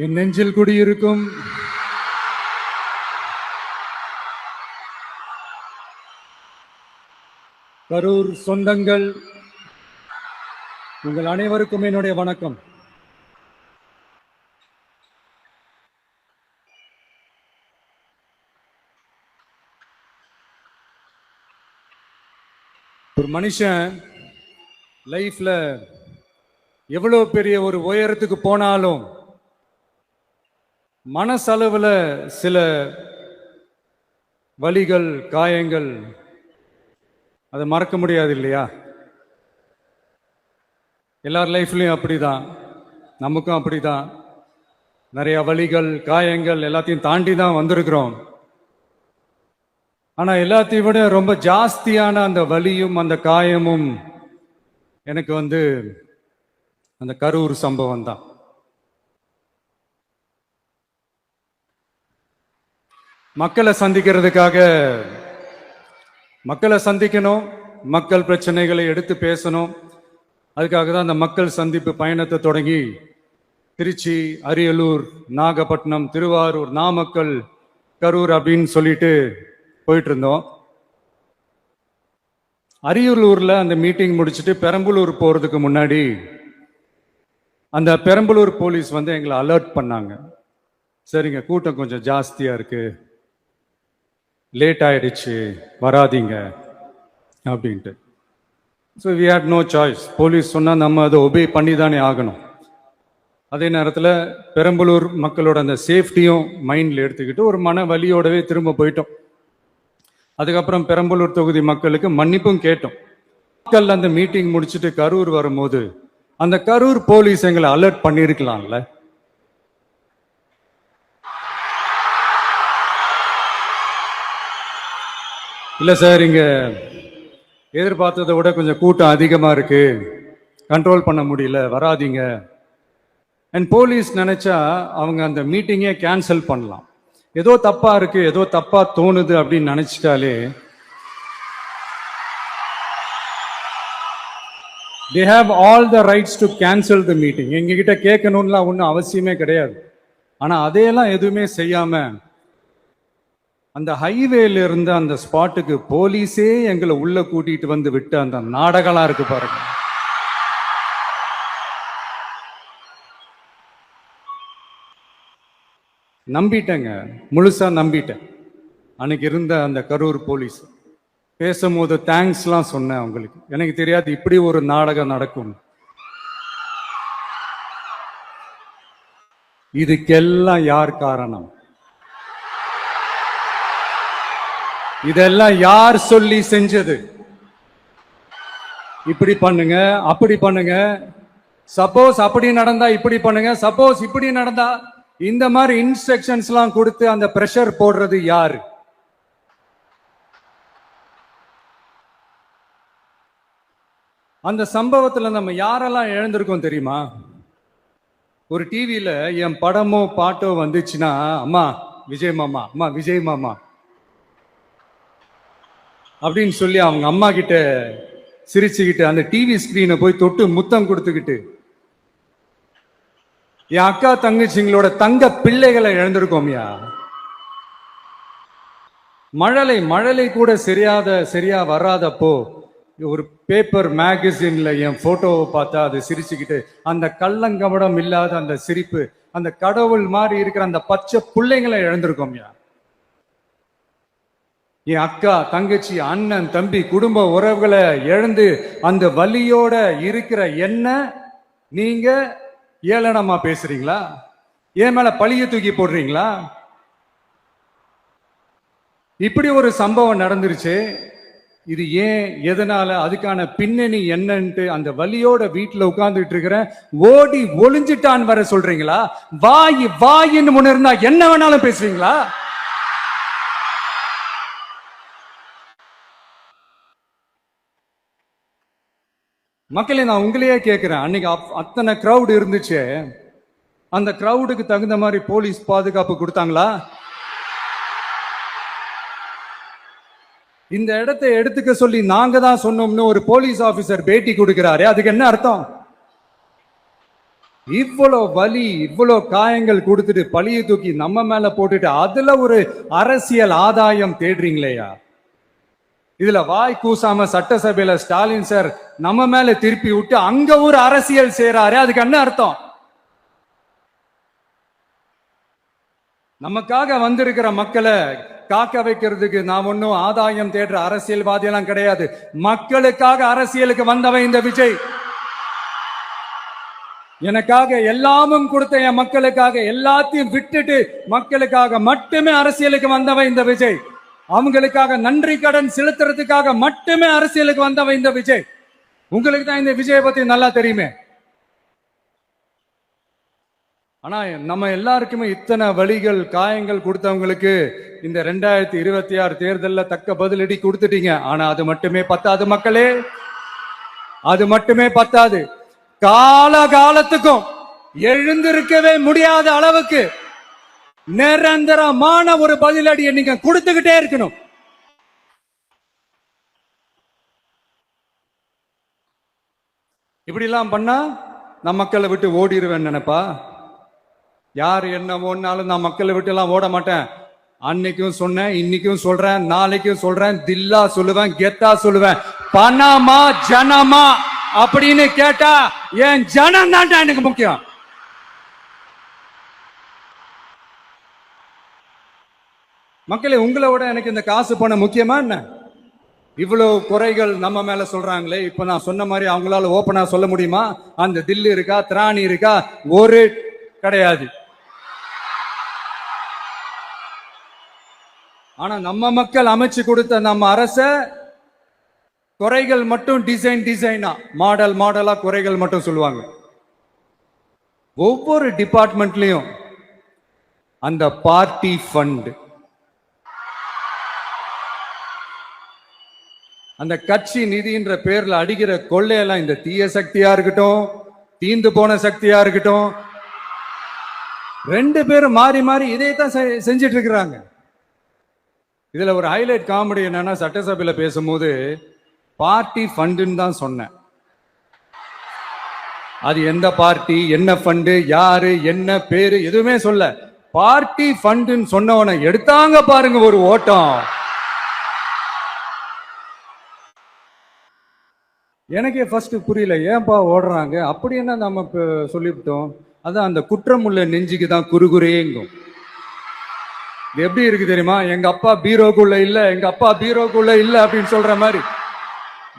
என் நெஞ்சில் குடியிருக்கும் கரூர் சொந்தங்கள், உங்கள் அனைவருக்கும் என்னுடைய வணக்கம். ஒரு மனுஷன் லைஃப்ல எவ்வளவு பெரிய ஒரு உயரத்துக்கு போனாலும் மனசளவுல சில வலிகள், காயங்கள் அதை மறக்க முடியாது இல்லையா? எல்லார் லைஃப்லையும் அப்படிதான், நமக்கும் அப்படிதான். நிறைய வலிகள், காயங்கள் எல்லாத்தையும் தாண்டி தான் வந்திருக்கிறோம். ஆனா எல்லாத்தையும் விட ரொம்ப ஜாஸ்தியான அந்த வலியும் அந்த காயமும் எனக்கு அந்த கரூர் சம்பவம் தான். மக்களை சந்திக்கணும், மக்கள் பிரச்சனைகளை எடுத்து பேசணும். அதுக்காக தான் அந்த மக்கள் சந்திப்பு பயணத்தை தொடங்கி திருச்சி, அரியலூர், நாகப்பட்டினம், திருவாரூர், நாமக்கல், கரூர் அப்படின்னு சொல்லிட்டு போயிட்டு இருந்தோம். அரியலூர்ல அந்த மீட்டிங் முடிச்சுட்டு பெரம்பலூர் போறதுக்கு முன்னாடி அந்த பெரம்பலூர் போலீஸ் எங்களை அலர்ட் பண்ணாங்க. சரிங்க, கூட்டம் கொஞ்சம் ஜாஸ்தியா இருக்கு, லேட் ஆயிடுச்சு, வராதீங்க அப்படின்ட்டு. So we had no choice. Police சொன்னால் நம்ம அதை ஒபே பண்ணி தானே ஆகணும். அதே நேரத்தில் பெரம்பலூர் மக்களோட அந்த சேஃப்டியும் மைண்டில் எடுத்துக்கிட்டு ஒரு மன வலியோடவே திரும்ப போயிட்டோம். அதுக்கப்புறம் பெரம்பலூர் தொகுதி மக்களுக்கு மன்னிப்பும் கேட்டோம். மக்கள் அந்த மீட்டிங் முடிச்சுட்டு கரூர் வரும்போது அந்த கரூர் போலீஸ் எங்களை அலர்ட் பண்ணியிருக்கலாம்ல. இல்ல சார், இங்க எதிர்பார்த்ததை விட கொஞ்சம் கூட்டம் அதிகமா இருக்கு, கண்ட்ரோல் பண்ண முடியல, வராதீங்க. அண்ட் போலீஸ் நினைச்சா அவங்க அந்த மீட்டிங்கே கேன்சல் பண்ணலாம். ஏதோ தப்பா இருக்கு, ஏதோ தப்பா தோணுது அப்படின்னு நினைச்சிட்டாலே they have all the rights to cancel the meeting. எங்ககிட்ட கேட்கணும்லாம் ஒன்றும் அவசியமே கிடையாது. ஆனா அதையெல்லாம் எதுவுமே செய்யாம அந்த ஹைவேல இருந்து அந்த ஸ்பாட்டுக்கு போலீஸே எங்களை உள்ள கூட்டிட்டு வந்து விட்டு அந்த நாடகம்லாம் இருக்கு பாருங்க. நம்பிட்டேங்க, முழுசா நம்பிட்டேன். அன்னைக்கு இருந்த அந்த கரூர் போலீஸ் பேசும்போது தேங்க்ஸ்லாம் சொன்னேன் அவங்களுக்கு. எனக்கு தெரியாது இப்படி ஒரு நாடகம் நடக்கும். இதுக்கெல்லாம் யார் காரணம்? இதெல்லாம் யார் சொல்லி செஞ்சது? இப்படி பண்ணுங்க, அப்படி பண்ணுங்க, சப்போஸ் அப்படி நடந்தா இப்படி பண்ணுங்க, சப்போஸ் இப்படி நடந்தா இந்த மாதிரி இன்ஸ்ட்ரக்ஷன்ஸ் எல்லாம் கொடுத்து அந்த பிரஷர் போடுறது யாரு? அந்த சம்பவத்துல நம்ம யாரெல்லாம் இழந்திருக்கோம் தெரியுமா? ஒரு டிவியில என் படமோ பாட்டோ வந்துச்சுன்னா, அம்மா விஜய் மாமா, அம்மா விஜய் மாமா அப்படின்னு சொல்லி அவங்க அம்மா கிட்ட சிரிச்சுக்கிட்டு அந்த டிவி ஸ்கிரீனை போய் தொட்டு முத்தம் கொடுத்துக்கிட்டு என் அக்கா தங்கச்சிங்களோட தங்க பிள்ளைகளை இழந்திருக்கோம்யா. மழலை கூட சரியா வராதப்போ ஒரு பேப்பர் மேகசின்ல என் போட்டோவை பார்த்தா அது சிரிச்சுக்கிட்டு அந்த கள்ளங்கபடம் இல்லாத அந்த சிரிப்பு, அந்த கடவுள் மாதிரி இருக்கிற அந்த பச்சை பிள்ளைங்களை இழந்திருக்கோம்யா. என் அக்கா தங்கச்சி, அண்ணன், தம்பி, குடும்ப உறவுகளை இழந்து அந்த வலியோட இருக்கிற என்ன நீங்க ஏளனமா பேசுறீங்களா? என் மேல பழிய தூக்கி போடுறீங்களா? இப்படி ஒரு சம்பவம் நடந்துருச்சு. இது ஏன், எதனால, அதுக்கான பின்னணி என்னன்ட்டு அந்த வலியோட வீட்டுல உட்கார்ந்துட்டு இருக்கிற ஓடி ஒளிஞ்சிட்டான் வர சொல்றீங்களா? வாயின்னு முன்ன இருந்தா என்ன வேணாலும் பேசுவீங்களா? மக்களே, நான் உங்களையே கேட்கிறேன், அன்னைக்கு அத்தனை கிரௌட் இருந்துச்சு, அந்த கிரௌடுக்கு தகுந்த மாதிரி போலீஸ் பாதுகாப்பு கொடுத்தாங்களா? இந்த இடத்தை எடுத்துக்க சொல்லி நாங்க தான் சொன்னோம்னு ஒரு போலீஸ் ஆபீசர் பேட்டி கொடுக்கிறாரு, அதுக்கு என்ன அர்த்தம்? இவ்வளோ வலி, இவ்வளோ காயங்கள் கொடுத்துட்டு பழிய தூக்கி நம்ம மேல போட்டுட்டு அதுல ஒரு அரசியல் ஆதாயம் தேடுறீங்களேயா? இதுல வாய் கூசாம சட்டசபையில ஸ்டாலின் சார் நம்ம மேல திருப்பி விட்டு அங்க ஒரு அரசியல் செய்றாரு. அதுக்கு என்ன அர்த்தம்? நமக்காக வந்திருக்கிற மக்களை காக்க வைக்கிறதுக்கு நான் ஒன்னும் ஆதாயம் தேடுற அரசியல்வாதி எல்லாம் கிடையாது. மக்களுக்காக அரசியலுக்கு வந்தவன் இந்த விஜய். எனக்காக எல்லாமும் கொடுத்த என் மக்களுக்காக எல்லாத்தையும் விட்டுட்டு மக்களுக்காக மட்டுமே அரசியலுக்கு வந்தவன் இந்த விஜய். அவங்களுக்காக நன்றி கடன் செலுத்துறதுக்காக மட்டுமே அரசியலுக்கு வந்தவன் இந்த விஜய். உங்களுக்கு தான் இந்த விஜயை பத்தி நல்லா தெரியுமே. ஆனா நம்ம எல்லாருக்குமே இத்தனை வலிகள் காயங்கள் கொடுத்தவங்களுக்கு இந்த 2026 தேர்தலில் தக்க பதிலடி கொடுத்துட்டீங்க. ஆனா அது மட்டுமே பத்தாது மக்களே, அது மட்டுமே பத்தாது. காலகாலத்துக்கும் எழுந்திருக்கவே முடியாத அளவுக்கு நிரந்தரமான ஒரு பதிலடியை நீங்க கொடுத்துக்கிட்டே இருக்கணும். இப்படி எல்லாம் பண்ணா நான் மக்களை விட்டு ஓடிடுவேன் நினைப்பா? யார் என்ன ஓடினாலும் நான் மக்களை விட்டு எல்லாம் ஓட மாட்டேன். அன்னைக்கும் சொன்னேன், இன்னைக்கும் சொல்றேன், நாளைக்கும் சொல்றேன், தில்லா சொல்லுவேன், கெத்தா சொல்லுவேன். பணமா ஜனமா அப்படின்னு கேட்டா என் ஜனம் தான்டா எனக்கு முக்கியம். மக்களே, உங்களை விட எனக்கு இந்த காசு பணம் முக்கியமா என்ன? இவ்வளவு குறைகள் நம்ம மேல சொல்றாங்களே, இப்ப நான் சொன்ன மாதிரி அவங்களால ஓப்பனா சொல்ல முடியுமா? அந்த தில்லு இருக்கா, திராணி இருக்கா? ஒரு கிடையாது. ஆனா நம்ம மக்கள் அமைச்சு கொடுத்த நம்ம அரச குறைகள் மட்டும் டிசைனா மாடலா குறைகள் மட்டும் சொல்லுவாங்க. ஒவ்வொரு டிபார்ட்மெண்ட்லயும் அந்த பார்ட்டி ஃபண்ட், அந்த கட்சி நிதின்ற பேர்ல அடிக்கிற கொள்ளையெல்லாம் இந்த தீய சக்தியா இருக்கட்டும், தீந்து போன சக்தியா இருக்கட்டும், ரெண்டு பேரும் மாறி மாறி இதே தான் செஞ்சிட்டு இருக்கிறாங்க. இதுல ஒரு ஹைலைட் காமெடி என்னன்னா, சட்டசபையில பேசும்போது பார்ட்டி ஃபண்டுன்னு தான் சொன்னேன். அது எந்த பார்ட்டி, என்ன ஃபண்டு, யாரு, என்ன பேரு எதுவுமே சொல்ல. பார்ட்டி ஃபண்டுன்னு சொன்னவனை எடுத்தாங்க பாருங்க ஒரு ஓட்டம். எனக்கே ஃபர்ஸ்ட் புரியல, ஏன்பா ஓடுறாங்க? அப்படி என்ன நம்ம சொல்லிவிட்டோம்? அதான் அந்த குற்றம் உள்ள நெஞ்சுக்கு தான் குறுகுறேங்கும். எப்படி இருக்கு தெரியுமா? எங்க அப்பா பீரோக்குள்ள இல்ல, எங்க அப்பா பீரோக்குள்ள இல்ல அப்படின்னு சொல்ற மாதிரி.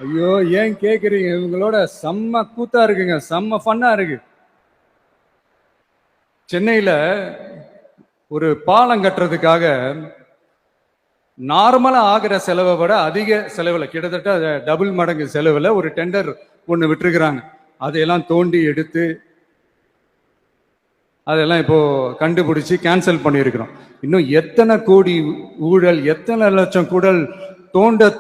ஐயோ, ஏன் கேக்குறீங்க? இவங்களோட செம்ம கூத்தா இருக்குங்க, செம்ம ஃபன்னா இருக்கு. சென்னையில ஒரு பாலம் கட்டுறதுக்காக நார்மலா ஆகிற செலவை விட அதிக செலவுல, கிட்டத்தட்ட டபுள் மடங்கு செலவுல ஒரு டெண்டர் ஒன்று விட்டுருக்குறாங்க. அதையெல்லாம் தோண்டி எடுத்து அதெல்லாம் இப்போ கண்டுபிடிச்சு கேன்சல் பண்ணியிருக்கிறோம். இன்னும் எத்தனை கோடி ஊழல், எத்தனை லட்சம் குடல்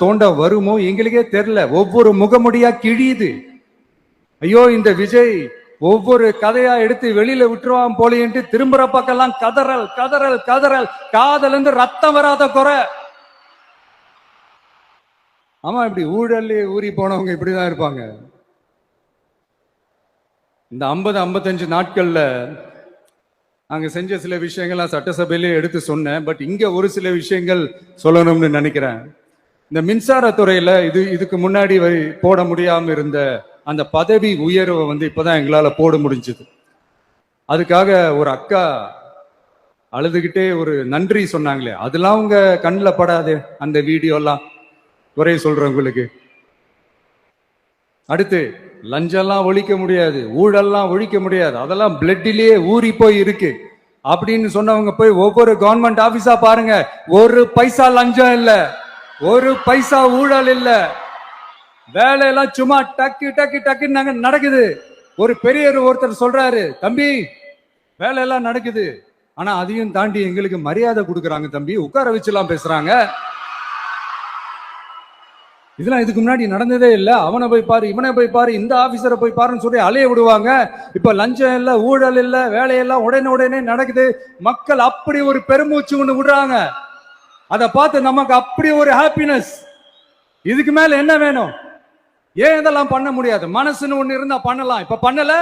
தோண்ட வருமோ எங்களுக்கே தெரியல. ஒவ்வொரு முகமுடியா கிழியுது. ஐயோ, இந்த விஜய் ஒவ்வொரு கதையா எடுத்து வெளியில விட்டுருவான் போலேன்ட்டு திரும்புற பக்கம்லாம் கதறல் கதறல் கதறல், காதல் இருந்து ரத்தம் வராத குறை. ஆமா, இப்படி ஊழல் ஊறி போனவங்க இப்படிதான் இருப்பாங்க. இந்த 50-55 நாட்கள்ல அங்க செஞ்ச சில விஷயங்கள்லாம் சட்டசபையிலே எடுத்து சொன்னேன். பட் இங்க ஒரு சில விஷயங்கள் சொல்லணும்னு நினைக்கிறேன். இந்த மின்சாரத்துறையில இதுக்கு முன்னாடி போட முடியாம இருந்த அந்த பதவி உயர்வை இப்பதான் எங்களால போட முடிஞ்சது. அதுக்காக ஒரு அக்கா அழுதுகிட்டே ஒரு நன்றி சொன்னாங்களே, அதெல்லாம் உங்க கண்ணில் படாது அந்த வீடியோலாம், குறை சொல்றவங்களுக்கு. அடுத்து லஞ்சம்லாம் ஒழிக்க முடியாது, ஊழல்லாம் ஒழிக்க முடியாது, அதெல்லாம் பிளட்டிலேயே ஊறி போய் இருக்கு அப்படின்னு சொன்னவங்க போய் ஒவ்வொரு கவர்மெண்ட் ஆபீஸா பாருங்க. ஒரு பைசா லஞ்சம் இல்ல, ஒரு பைசா ஊழல் இல்ல, வேலையெல்லாம் சும்மா டக்கு டக்கு டக்குன்னு நடக்குது. ஒரு பெரியவர் ஒருத்தர் சொல்றாரு, தம்பி வேலையெல்லாம் நடக்குது, ஆனா அதையும் தாண்டி எங்களுக்கு மரியாதை கொடுக்குறாங்க தம்பி, உட்கார வச்சுலாம் பேசுறாங்க. இதெல்லாம் இதுக்கு முன்னாடி நடந்ததே இல்லை. அவனை போய் பாரு, இவனை போய் பாரு, இந்த ஆபீசரை போய் பாருன்னு சொல்லி அலைய விடுவாங்க. இப்ப லஞ்சம் இல்ல, ஊழல் இல்ல, வேலையெல்லாம் உடனே நடக்குது. மக்கள் அப்படி ஒரு பெருமூச்சு ஒண்ணு விடுறாங்க. அதை பார்த்து நமக்கு அப்படி ஒரு ஹாப்பினஸ். இதுக்கு மேல என்ன வேணும்? ஏன் இதெல்லாம் பண்ண முடியாது? மனசுன்னு ஒண்ணு இருந்தா பண்ணலாம். இப்ப பண்ணல,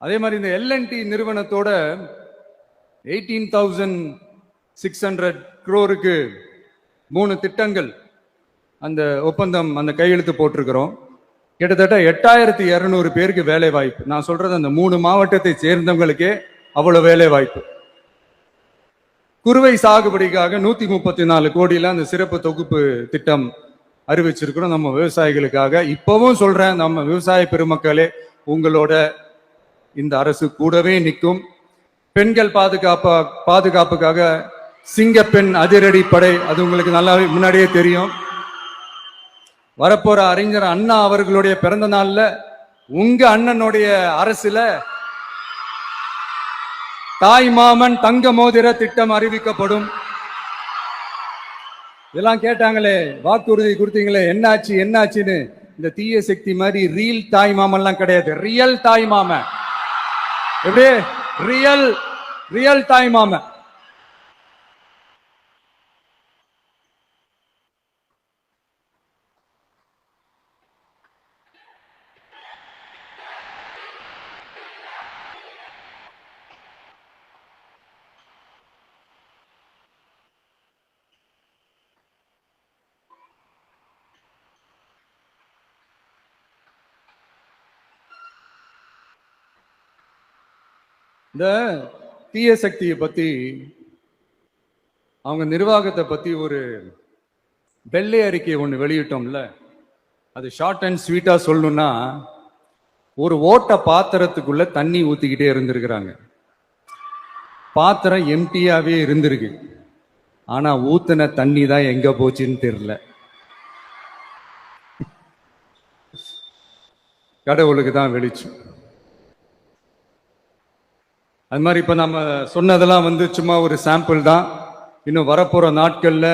அதே மாதிரி இந்த எல்என்டி நிறுவனத்தோட 18,600 crore-க்கு 3 திட்டங்கள் அந்த ஒப்பந்தம் அந்த கையெழுத்து போட்டிருக்கிறோம். கிட்டத்தட்ட 8,200 பேருக்கு வேலை வாய்ப்பு. நான் சொல்றது அந்த 3 மாவட்டத்தை சேர்ந்தவங்களுக்கே அவ்வளவு வேலை வாய்ப்பு. குறுவை சாகுபடிக்காக 134 கோடியில அந்த சிறப்பு தொகுப்பு திட்டம் அறிவிச்சிருக்கிறோம் நம்ம விவசாயிகளுக்காக. இப்பவும் சொல்றேன், நம்ம விவசாய பெருமக்களே, உங்களோட இந்த அரசு கூடவே நிற்கும். பெண்கள் பாதுகாப்புக்காக சிங்கப்பெண் அதிரடி படை, அது உங்களுக்கு நல்லாவே முன்னாடியே தெரியும். வரப்போற அறிஞர் அண்ணா அவர்களுடைய பிறந்த நாள்ல உங்க அண்ணனுடைய அரசுல தாய் மாமன் தங்க மோதிர திட்டம் அறிவிக்கப்படும். இதெல்லாம் கேட்டாங்களே, வாக்குறுதி கொடுத்தீங்களே, என்னாச்சு என்னாச்சுன்னு. இந்த தீய சக்தி மாதிரி ரீல் தாய் மாமன்லாம் கிடையாது, ரியல் தாய் மாமன். எப்படி ரியல் தாய் மாமன். இந்த தீய சக்தியை பத்தி, அவங்க நிர்வாகத்தை பத்தி ஒரு வெள்ளை அறிக்கை ஒன்று வெளியிட்டோம்ல, அது ஷார்ட் அண்ட் ஸ்வீட்டா சொல்லணும்னா, ஒரு ஓட்ட பாத்திரத்துக்குள்ள தண்ணி ஊத்திக்கிட்டே இருந்திருக்கிறாங்க. பாத்திரம் எம்டியாவே இருந்திருக்கு, ஆனா ஊத்தின தண்ணி தான் எங்க போச்சுன்னு தெரியல. கடவுளுக்கு தான் வெளிச்சம். அது மாதிரி இப்ப நம்ம சொன்னதெல்லாம் சும்மா ஒரு சாம்பிள் தான். இன்னும் வரப்போற நாட்கள்ல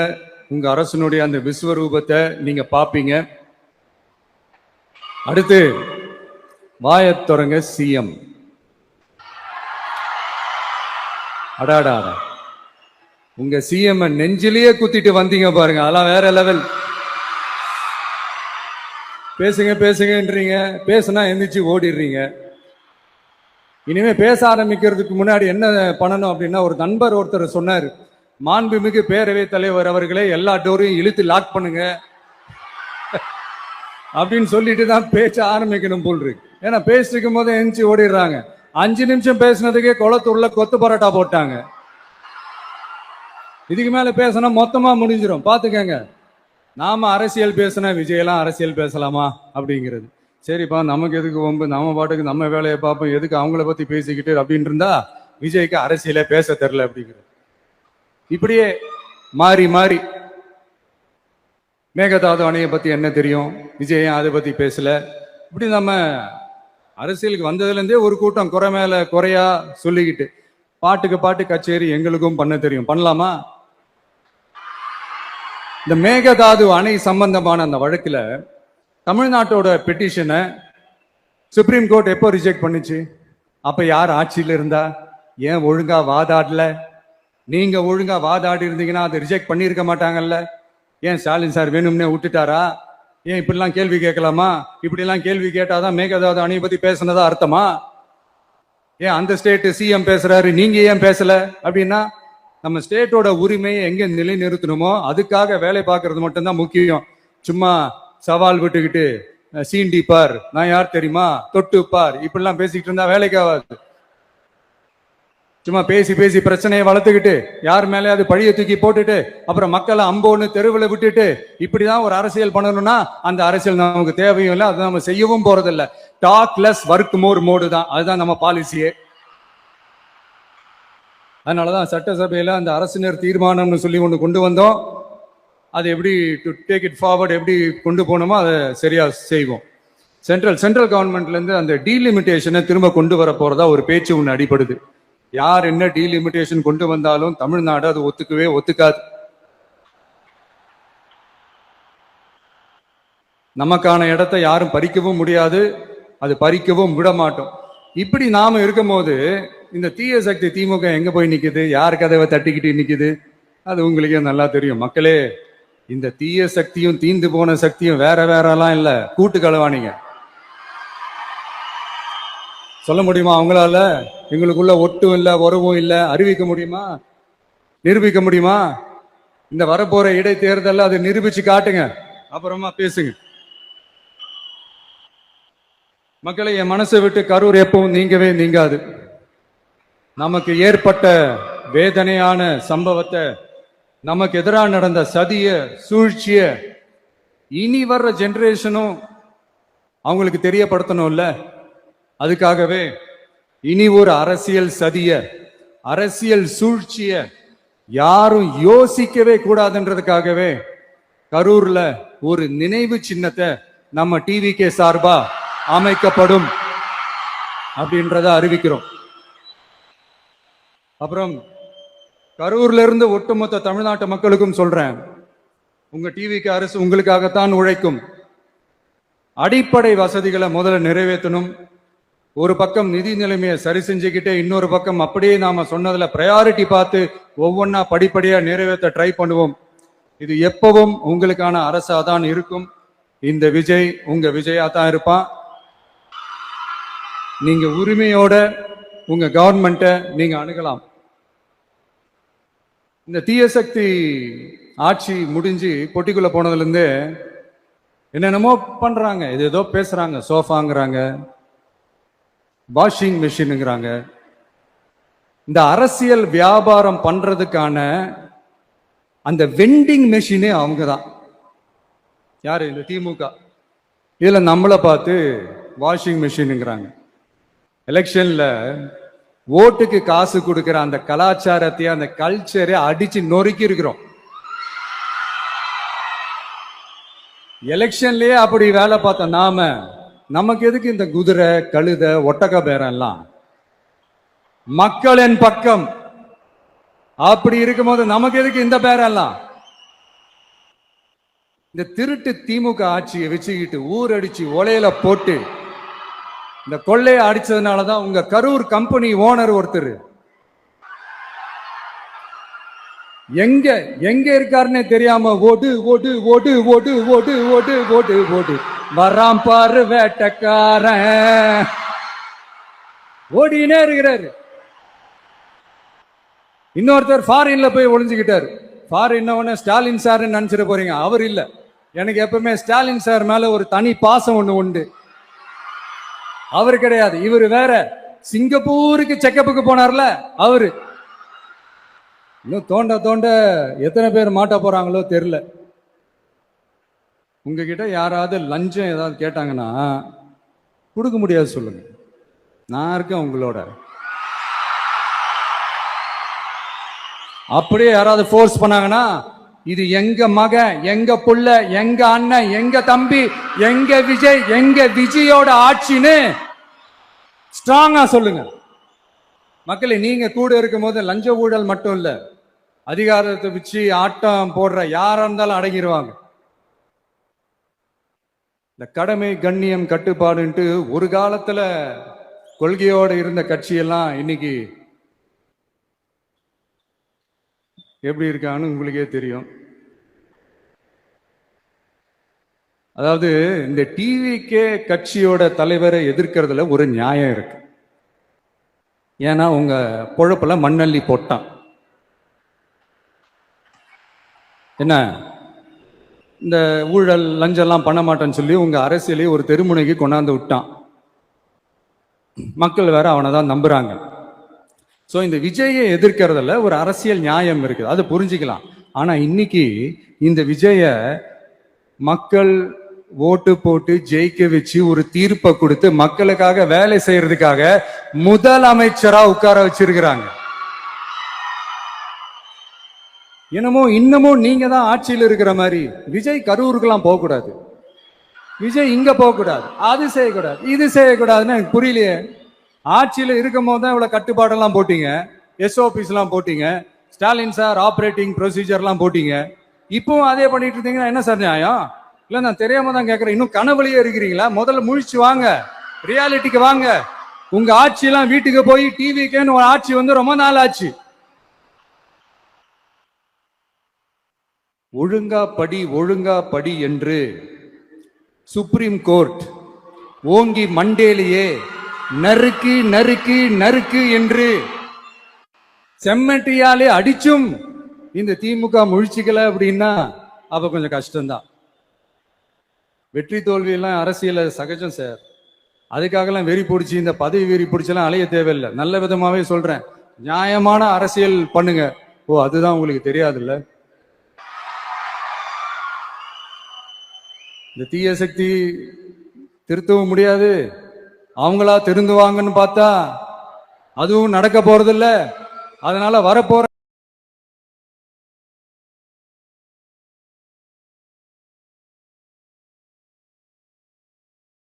உங்க அரசனுடைய அந்த விஸ்வரூபத்தை நீங்க பாப்பீங்க. அடுத்து வாயத்தொடங்க சிஎம். அடாடா, உங்க சிஎம் நெஞ்சிலேயே குத்திட்டு வந்தீங்க பாருங்க, அதெல்லாம் வேற லெவல். பேசுங்க பேசுங்கன்றீங்க, பேசுனா எந்திரிச்சு ஓடிடுறீங்க. இனிமே பேச ஆரம்பிக்கிறதுக்கு முன்னாடி என்ன பண்ணணும் அப்படின்னா, ஒரு நண்பர் ஒருத்தர் சொன்னார், மாண்புமிகு பேரவைத் தலைவர் அவர்களே, எல்லா டோரையும் இழுத்து லாக் பண்ணுங்க அப்படின்னு சொல்லிட்டு தான் பேச ஆரம்பிக்கணும் போல் இருக்கு. ஏன்னா பேசிருக்கும் போது எந்திரிச்சு ஓடிடுறாங்க. 5 நிமிஷம் பேசினதுக்கே குளத்தூர்ல கொத்து பரோட்டா போட்டாங்க. இதுக்கு மேல பேசினா மொத்தமா முடிஞ்சிடும், பாத்துக்கங்க. நாம அரசியல் பேசினா விஜயெல்லாம் அரசியல் பேசலாமா அப்படிங்கிறது. சரிப்பா, நமக்கு எதுக்கு வம்பு, நம்ம பாட்டுக்கு நம்ம வேலையை பார்ப்போம், எதுக்கு அவங்கள பத்தி பேசிக்கிட்டு அப்படின்னு இருந்தா விஜய்க்கு அரசியலே பேச தெரியல அப்படிங்கிறது. இப்படியே மாறி மாறி மேகதாது அணையை பத்தி என்ன தெரியும், விஜய் அதை பத்தி பேசல. இப்படி நம்ம அரசியலுக்கு வந்ததுல இருந்தே ஒரு கூட்டம் குறை மேல குறையா சொல்லிக்கிட்டு, பாட்டுக்கு பாட்டு கச்சேரி எங்களுக்கும் பண்ண தெரியும், பண்ணலாமா? இந்த மேகதாது அணை சம்பந்தமான அந்த வழக்குல தமிழ்நாட்டோட பெட்டிஷனை சுப்ரீம் கோர்ட் எப்போ ரிஜெக்ட் பண்ணுச்சு? அப்ப யார் ஆட்சியில் இருந்தா? ஏன் ஒழுங்கா வாதாடல? நீங்க ஒழுங்கா வாதாடி இருந்தீங்கன்னா அதை ரிஜெக்ட் பண்ணியிருக்க மாட்டாங்கல்ல. ஏன் ஸ்டாலின் சார் வேணும்னே விட்டுட்டாரா? ஏன் இப்படிலாம் கேள்வி கேட்கலாமா? இப்படிலாம் கேள்வி கேட்டாதான் மேகதாது அணையை பத்தி பேசுனதா அர்த்தமா? ஏன் அந்த ஸ்டேட் சிஎம் பேசுறாரு, நீங்க ஏன் பேசல? அப்படின்னா நம்ம ஸ்டேட்டோட உரிமையை எங்க நிலைநிறுத்தணுமோ அதுக்காக வேலை பார்க்கறது மட்டும்தான் முக்கியம். சும்மா சவால் விட்டுக்கிட்டு சீண்டி பார், நான் யார் தெரியுமா, தொட்டு பார், இப்படிலாம் பேசிக்கிட்டு இருந்தா வேலைக்கு ஆகாது. சும்மா பேசி பேசி பிரச்சனையை வளர்த்துக்கிட்டு யார் மேலே அது பழிய தூக்கி போட்டுட்டு அப்புறம் மக்களை அம்போன்னு தெருவில் விட்டுட்டு இப்படிதான் ஒரு அரசியல் பண்ணணும்னா அந்த அரசியல் நமக்கு தேவையும் இல்லை, அதை நம்ம செய்யவும் போறதில்லை. Talk less work more mode தான், அதுதான் நம்ம பாலிசியே. அதனாலதான் சட்டசபையில அந்த அரசினர் தீர்மானம்னு சொல்லி ஒன்று கொண்டு வந்தோம். அதை எப்படி டு டேக் இட் ஃபார்வர்ட், எப்படி கொண்டு போனோமோ அதை சரியா செய்வோம். சென்ட்ரல் கவர்மெண்ட்ல இருந்து அந்த டீலிமிட்டேஷனை திரும்ப கொண்டு வர போறதா ஒரு பேச்சு ஒன்று அடிபடுது. யார் என்ன டீலிமிட்டேஷன் கொண்டு வந்தாலும் தமிழ்நாடு அது ஒத்துக்காது. நமக்கான இடத்தை யாரும் பறிக்கவும் முடியாது, அது பறிக்கவும் விட மாட்டோம். இப்படி நாம இருக்கும் போது இந்த தீய சக்தி திமுக எங்க போய் நிக்குது, யார் கதவை தட்டிக்கிட்டு நிக்குது, அது உங்களுக்கே நல்லா தெரியும். மக்களே, இந்த தீய சக்தியும் தீந்து போன சக்தியும் வேற வேறலாம் இல்ல, கூட்டு களவாணிங்க. சொல்ல முடியுமா அவங்களால? எங்களுக்குள்ள ஒட்டும் இல்லை, உறவும் இல்லை, அறிவிக்க முடியுமா? நிரூபிக்க முடியுமா? இந்த வரப்போற இடைத்தேர்தல் அதை நிரூபிச்சு காட்டுங்க, அப்புறமா பேசுங்க. மக்களை, என் மனசை விட்டு கரூர் எப்பவும் நீங்கவே நீங்காது. நமக்கு ஏற்பட்ட வேதனையான சம்பவத்தை, நமக்கு எதிராக நடந்த சதிய சூழ்ச்சிய இனி வர்ற ஜெனரேஷனும் அவங்களுக்கு தெரியப்படுத்தணும்ல. அதுக்காகவே இனி ஒரு அரசியல் சதிய, அரசியல் சூழ்ச்சிய யாரும் யோசிக்கவே கூடாதுன்றதுக்காகவே கரூர்ல ஒரு நினைவு சின்னத்தை நம்ம டிவிகே சார்பா அமைக்கப்படும் அப்படின்றத அறிவிக்கிறோம். அப்புறம் கரூர்ல இருந்து ஒட்டுமொத்த தமிழ்நாட்டு மக்களுக்கும் சொல்றேன், உங்க டிவிகே அரசு உங்களுக்காகத்தான் உழைக்கும். அடிப்படை வசதிகளை முதல்ல நிறைவேற்றணும். ஒரு பக்கம் நிதி நிலைமையை சரி செஞ்சுக்கிட்டே, இன்னொரு பக்கம் அப்படியே நாம சொன்னதுல பிரையாரிட்டி பார்த்து ஒவ்வொன்னா படிப்படியா நிறைவேற்ற ட்ரை பண்ணுவோம். இது எப்பவும் உங்களுக்கான அரசா தான் இருக்கும். இந்த விஜய் உங்க விஜயா தான் இருப்பான். நீங்க உரிமையோட உங்க கவர்மெண்ட்டை நீங்க அணுகலாம். இந்த தீய சக்தி ஆட்சி முடிஞ்சு பொட்டிக்குள்ள போனதுல இருந்து என்னென்னமோ பண்றாங்க, இது ஏதோ பேசுறாங்க, சோஃபாங்கிறாங்க, வாஷிங் மிஷினுங்கிறாங்க. இந்த அரசியல் வியாபாரம் பண்றதுக்கான அந்த வெண்டிங் மெஷினே அவங்க தான். யாரு? இந்த திமுக. இதுல நம்மளை பார்த்து வாஷிங் மிஷினுங்கிறாங்க. எலெக்ஷன்ல ஓட்டுக்கு காசு கொடுக்கிற அந்த கலாச்சாரத்தை, அந்த கல்ச்சரை அடிச்சு நொறுக்கி இருக்கிறோம். எலெக்ஷன்லயே அப்படி வேலை பார்த்த நாம, நமக்கு எதுக்கு இந்த குதிரை, கழுத, ஒட்டக பேரம் எல்லாம்? மக்களின் பக்கம். அப்படி இருக்கும்போது நமக்கு எதுக்கு இந்த பேரம் எல்லாம்? இந்த திருட்டு திமுக ஆட்சியை வச்சுக்கிட்டு ஊர் அடிச்சு ஒலையில போட்டு இந்த கொள்ளையை அடிச்சதுனாலதான் உங்க கரூர் கம்பெனி ஓனர் ஒருத்தர் எங்க எங்க இருக்காருன்னே தெரியாம ஓடு ஓடு ஓடு ஓடு ஓடு ஓடு ஓடு ஓடு வராம் பாரு வேட்டக்காரன் ஓடினே இருக்கிறாரு. இன்னொருத்தர் ஃபாரின்ல போய் ஒளிஞ்சுக்கிட்டாரு. ஃபாரின் ஸ்டாலின் சார் நினைச்சிட போறீங்க, அவர் இல்ல. எனக்கு எப்பவுமே ஸ்டாலின் சார் மேல ஒரு தனி பாசம் ஒண்ணு உண்டு. அவரு கிடையாது, இவரு வேற. சிங்கப்பூருக்கு செக்கப்புக்கு போனார்ல அவரு. இன்னும் தோண்ட தோண்ட எத்தனை பேர் மாட்ட போறாங்களோ தெரியல. உங்ககிட்ட யாராவது லஞ்சம் ஏதாவது கேட்டாங்கன்னா கொடுக்க முடியாது சொல்லுங்க, நான் இருக்கேன் உங்களோட. அப்படியே யாராவது ஃபோர்ஸ் பண்ணாங்கன்னா, இது எங்க மகன், எங்க புள்ள, எங்க அண்ணன், எங்க தம்பி, எங்க விஜய், எங்க விஜயோட ஆட்சின்னு ஸ்ட்ராங்கா சொல்லுங்க. மக்களை, நீங்க கூட இருக்கும் போது லஞ்ச ஊழல் மட்டும் இல்ல, அதிகாரத்தை வச்சு ஆட்டம் போடுற யாரா இருந்தாலும் அடங்கிடுவாங்க. இந்த கடமை, கண்ணியம், கட்டுப்பாடுன்ட்டு ஒரு காலத்துல கொள்கையோட இருந்த கட்சியெல்லாம் இன்னைக்கு எப்படி இருக்கான்னு உங்களுக்கே தெரியும். அதாவது இந்த டிவிகே கட்சியோட தலைவரை எதிர்க்கிறதுல ஒரு நியாயம் இருக்கு. ஏன்னா உங்க பொழப்புல மண்ணள்ளி போட்டான். என்ன, இந்த ஊழல் லஞ்சம்லாம் பண்ண மாட்டேன்னு சொல்லி உங்க அரசியலே ஒரு தெருமுனைக்கு கொண்டாந்து விட்டான். மக்கள் வேற அவனை தான் நம்புறாங்க. ஸோ இந்த விஜயை எதிர்க்கிறதுல ஒரு அரசியல் நியாயம் இருக்குது, அது புரிஞ்சுக்கலாம். ஆனா இன்னைக்கு இந்த விஜய மக்கள் ஓட்டு போட்டு ஜெயிக்க வச்சு ஒரு தீர்ப்பை கொடுத்து மக்களுக்காக வேலை செய்யறதுக்காக முதலமைச்சரா உட்கார வச்சிருக்கிறாங்க. என்னமோ இன்னமும் நீங்க தான் ஆட்சியில் இருக்கிற மாதிரி. விஜய் கரூருக்கெல்லாம் போக கூடாது, விஜய் இங்க போக கூடாது, அது செய்யக்கூடாது, இது செய்யக்கூடாதுன்னு எனக்கு புரியலையே. ஆட்சியில் இருக்கும் போது தான் இவ்வளவு கட்டுப்பாடெல்லாம் போட்டீங்க, எஸ்ஓபிஸ் எல்லாம் போட்டீங்க, ஸ்டாலின் சார் ஆப்ரேட்டிங் ப்ரொசீஜர்லாம் போட்டீங்க. இப்பவும் அதே பண்ணிட்டு இருந்தீங்கன்னா என்ன சார் நியாயம்? இல்ல, நான் தெரியாம தான் கேட்கறேன். இன்னும் கனவுலயே இருக்கிறீங்களா? முதல்ல முழிச்சு வாங்க, ரியாலிட்டிக்கு வாங்க. உங்க ஆட்சி எல்லாம் வீட்டுக்கு போய் டிவிக்கேன்னு ஒரு ஆட்சி வந்து ரொம்ப நாள் ஆச்சு. ஒழுங்கா படி, ஒழுங்கா படி என்று சுப்ரீம் கோர்ட் ஓங்கி மண்டேலியே நறுக்கு நறுக்கு நறுக்கு என்று செம்மட்டியாலே அடிச்சும் இந்த திமுக முழிச்சுக்கல அப்படின்னா அப்ப கொஞ்சம் கஷ்டம்தான். வெற்றி தோல்வி எல்லாம் அரசியல சகஜம் சார். அதுக்காகலாம் வெறி பிடிச்சி இந்த பதவி வெறி பிடிச்செல்லாம் அலைய தேவையில்லை. நல்ல விதமாவே சொல்றேன், நியாயமான அரசியல் பண்ணுங்க. ஓ, அதுதான் உங்களுக்கு தெரியாதுல்ல. இந்த தீய சக்தி திருத்தவும் முடியாது, அவங்களா திருந்துவாங்கன்னு பார்த்தா அதுவும் நடக்க போறதில்ல. அதனால வரப்போற